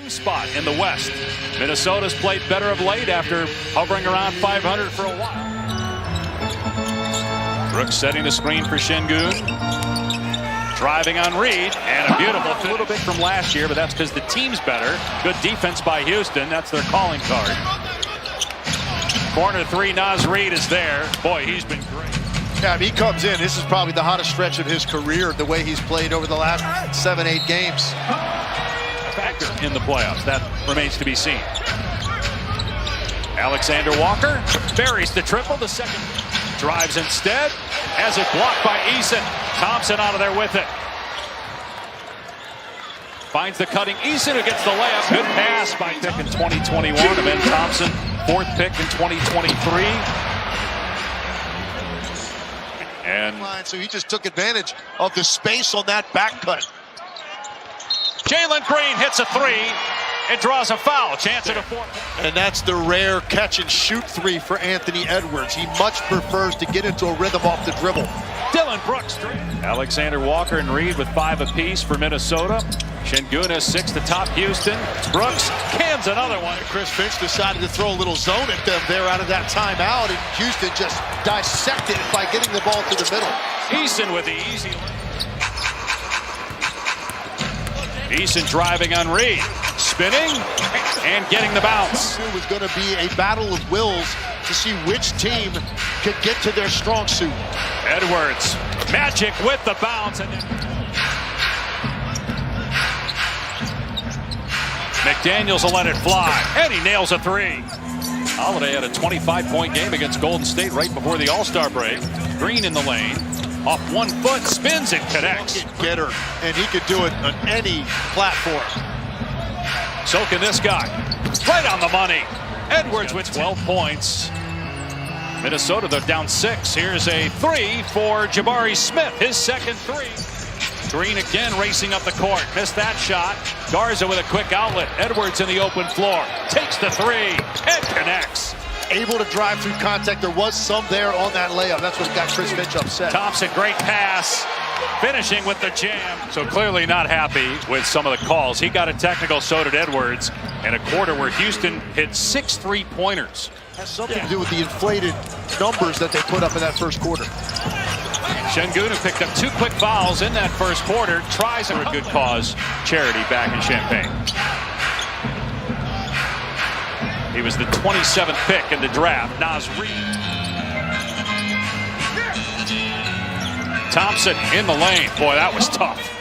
spot in the West. Minnesota's played better of late after hovering around 500 for a while. Brooks setting the screen for Şengün. Driving on Reed, and a beautiful a little bit from last year, but that's because the team's better. Good defense by Houston. That's their calling card. Corner three, Naz Reid is there. Boy, he's been great. Yeah, he comes in. This is probably the hottest stretch of his career, the way he's played over the last 7-8 games. Factor in the playoffs. That remains to be seen. Alexander Walker buries the triple. The second drives instead. Has it blocked by Eason. Thompson out of there with it. Finds the cutting Eason, who gets the layup. Good pass by pick in 2021. And then Thompson, fourth pick in 2023. And so he just took advantage of the space on that back cut. Jalen Green hits a three. It draws a foul. Chance at a four. And that's the rare catch and shoot three for Anthony Edwards. He much prefers to get into a rhythm off the dribble. Dillon Brooks. Alexander Walker and Reed with 5 apiece for Minnesota. Şengün has 6 to top Houston. Brooks cans another one. Chris Finch decided to throw a little zone at them there out of that timeout, and Houston just dissected it by getting the ball to the middle. Eason with the easy. Eason driving on Reed, spinning and getting the bounce. It was going to be a battle of wills to see which team could get to their strong suit. Edwards, magic with the bounce. And McDaniels will let it fly, and he nails a three. Holiday had a 25-point game against Golden State right before the All-Star break. Green in the lane, off 1 foot, spins and connects. Getter, and he could do it on any platform. So can this guy. Right on the money. Edwards with 12 points. Minnesota, they're down 6. Here's a three for Jabari Smith, his second three. Green again racing up the court. Missed that shot. Garza with a quick outlet. Edwards in the open floor. Takes the three and connects. Able to drive through contact. There was some there on that layup. That's what got Chris Finch upset. Thompson, great pass. Finishing with the jam. So clearly not happy with some of the calls. He got a technical, so did Edwards. And a quarter where Houston hit 6 3-pointers. Has something to do with the inflated numbers that they put up in that first quarter. Şengün, who picked up 2 quick fouls in that first quarter, tries for a good cause charity back in Champaign. He was the 27th pick in the draft. Naz Reid. Thompson in the lane. Boy, that was tough.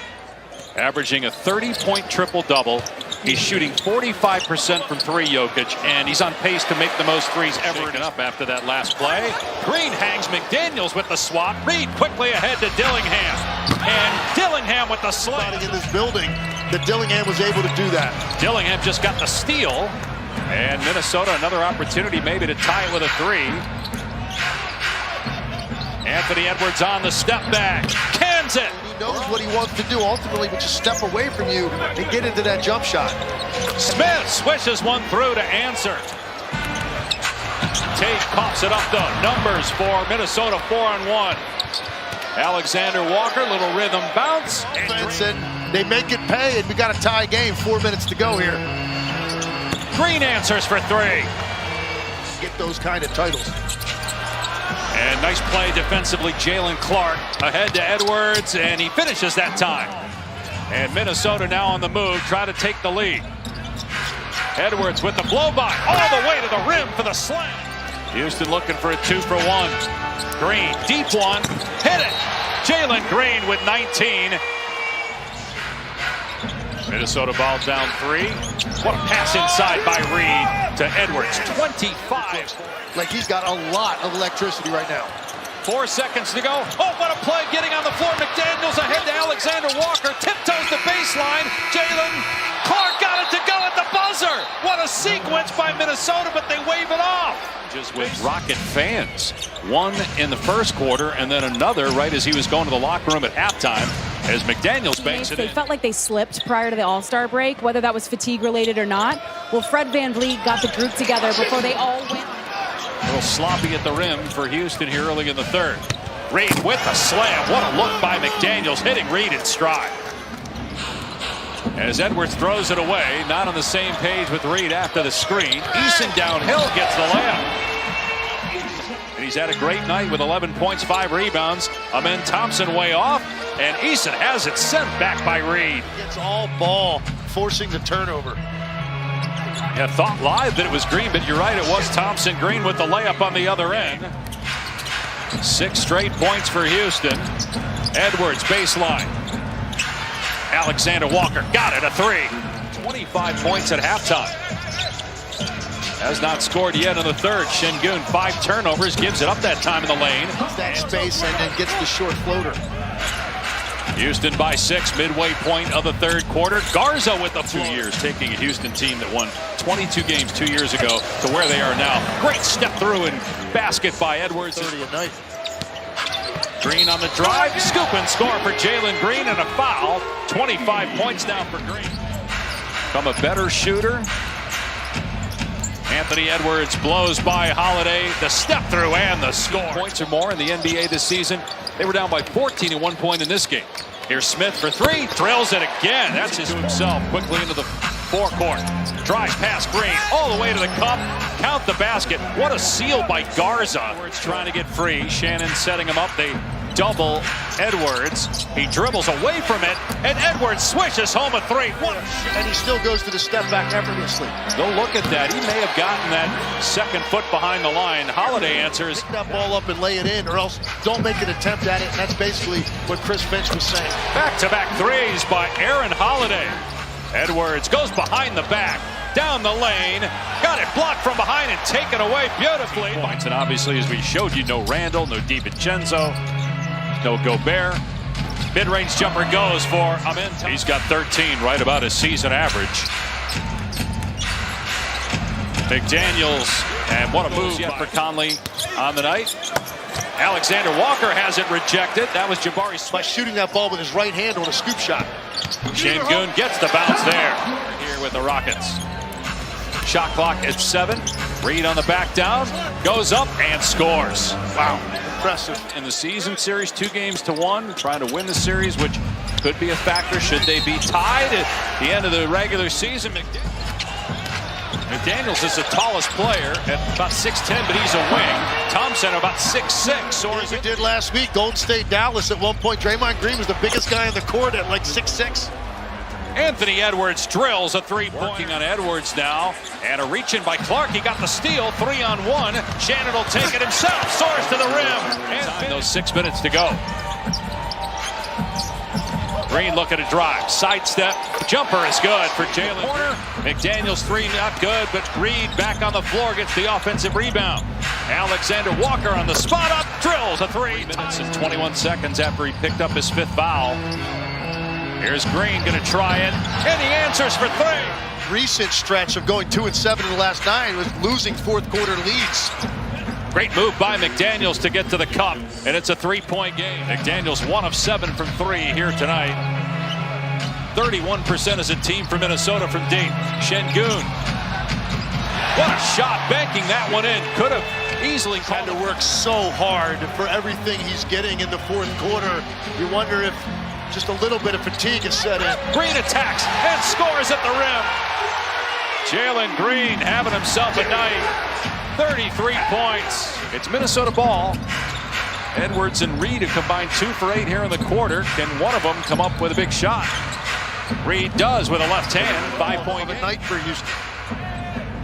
Averaging a 30-point triple-double. He's shooting 45% from 3, Jokic, and he's on pace to make the most threes ever. Shaken up after that last play. Green hangs McDaniels with the swat. Reed quickly ahead to Dillingham. And Dillingham with the slam. In this building, that Dillingham was able to do that. Dillingham just got the steal. And Minnesota, another opportunity maybe to tie it with a 3. Anthony Edwards on the step back. Cans it. He knows what he wants to do ultimately, but just step away from you and get into that jump shot. Smith swishes one through to answer. Tate pops it up though. Numbers for Minnesota, 4-on-1. Alexander Walker, little rhythm bounce. And they make it pay, and we got a tie game. 4 minutes to go here. Green answers for 3. Get those kind of titles. And nice play defensively, Jalen Clark ahead to Edwards, and he finishes that time. And Minnesota now on the move, try to take the lead. Edwards with the blow-by all the way to the rim for the slam. Houston looking for a 2-for-1. Green, deep one, hit it. Jalen Green with 19. Minnesota ball down 3. What a pass inside by Reed to Edwards. 25. Like he's got a lot of electricity right now. 4 seconds to go. Oh, what a play getting on the floor. McDaniels ahead to Alexander Walker. Tiptoes the baseline. Jalen Clark got it to go at the buzzer. What a sequence by Minnesota, but they wave it off. Just with Rocket fans. One in the first quarter and then another right as he was going to the locker room at halftime as McDaniels banks it in. They felt like they slipped prior to the All-Star break, whether that was fatigue related or not. Well, Fred VanVleet got the group together before they all went. A little sloppy at the rim for Houston here early in the third. Reed with a slam. What a look by McDaniels, hitting Reed in stride. As Edwards throws it away, not on the same page with Reed after the screen. Eason downhill gets the layup. And he's had a great night with 11 points, 5 rebounds. Amen Thompson way off, and Eason has it sent back by Reed. It's all ball, forcing the turnover. Yeah, thought live that it was Green, but you're right, it was Thompson. Green with the layup on the other end. 6 straight points for Houston. Edwards baseline. Alexander Walker got it, a 3. 25 points at halftime. Has not scored yet in the third. Şengün, 5 turnovers, gives it up that time in the lane. That space and then gets the short floater. Houston by 6, midway point of the third quarter. Garza with the 2 years, taking a Houston team that won 22 games 2 years ago to where they are now. Great step through and basket by Edwards. 30 a night. Green on the drive, scoop and score for Jalen Green, and a foul. 25 points now for Green. From a better shooter. Anthony Edwards blows by Holiday, the step through and the score. Points or more in the NBA this season. They were down by 14 at one point in this game. Here's Smith for 3, drills it again. That's his himself, quickly into the forecourt. Drives past Green, all the way to the cup. Count the basket. What a steal by Garza. Edwards trying to get free. Shannon setting him up. They double Edwards. He dribbles away from it, and Edwards swishes home a 3. And he still goes to the step back effortlessly. Go look at that. He may have gotten that second foot behind the line. Holiday answers. Pick that ball up and lay it in, or else don't make an attempt at it. And that's basically what Chris Finch was saying. Back-to-back threes by Aaron Holiday. Edwards goes behind the back, down the lane, got it blocked from behind and taken away beautifully. Points, and obviously, as we showed you, no Randall, no DiVincenzo, no Gobert. Mid-range jumper goes for Amen. He's got 13, right about his season average. McDaniels, and what a move yet for Conley on the night. Alexander Walker has it rejected. That was Jabari By shooting that ball with his right hand on a scoop shot. Şengün gets the bounce there. Here with the Rockets. Shot clock at 7. Reed on the back down, goes up and scores. Wow. Impressive. In the season series, 2-1, trying to win the series, which could be a factor should they be tied at the end of the regular season. McDaniels is the tallest player at about 6'10", but he's a wing. Thompson about 6'6". So as we did last week, Golden State, Dallas at one point. Draymond Green was the biggest guy on the court at like 6'6". Anthony Edwards drills a 3-point. Working on Edwards now, and a reach in by Clark. He got the steal, 3-on-1. Shannon will take it himself, soars to the rim. And those 6 minutes to go. Green looking to drive, sidestep, jumper is good for Jalen. Corner, McDaniels 3 not good, but Reed back on the floor gets the offensive rebound. Alexander Walker on the spot up, drills a 3. Minutes and 21 seconds after he picked up his 5th foul. Here's Green gonna try it, and he answers for 3. Recent stretch of going 2-7 in the last 9 was losing fourth quarter leads. Great move by McDaniels to get to the cup, and it's a 3-point game. McDaniels 1 of 7 from 3 here tonight. 31% as a team for Minnesota from deep. Şengün. What a shot, banking that one in. Could have easily had to work so hard for everything he's getting in the fourth quarter. You wonder if just a little bit of fatigue is set in. Green attacks and scores at the rim. Jalen Green having himself a night. 33 points. It's Minnesota ball. Edwards and Reed have combined 2 for 8 here in the quarter. Can one of them come up with a big shot? Reed does with a left hand. 5-point night for Houston.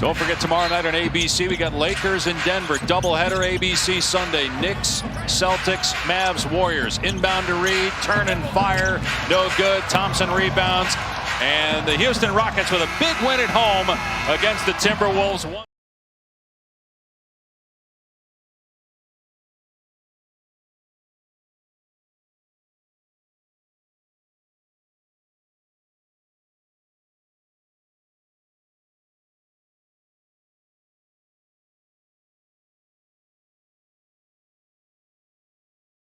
Don't forget tomorrow night on ABC, we got Lakers in Denver. Doubleheader ABC Sunday. Knicks, Celtics, Mavs, Warriors. Inbound to Reed, turn and fire. No good. Thompson rebounds. And the Houston Rockets with a big win at home against the Timberwolves.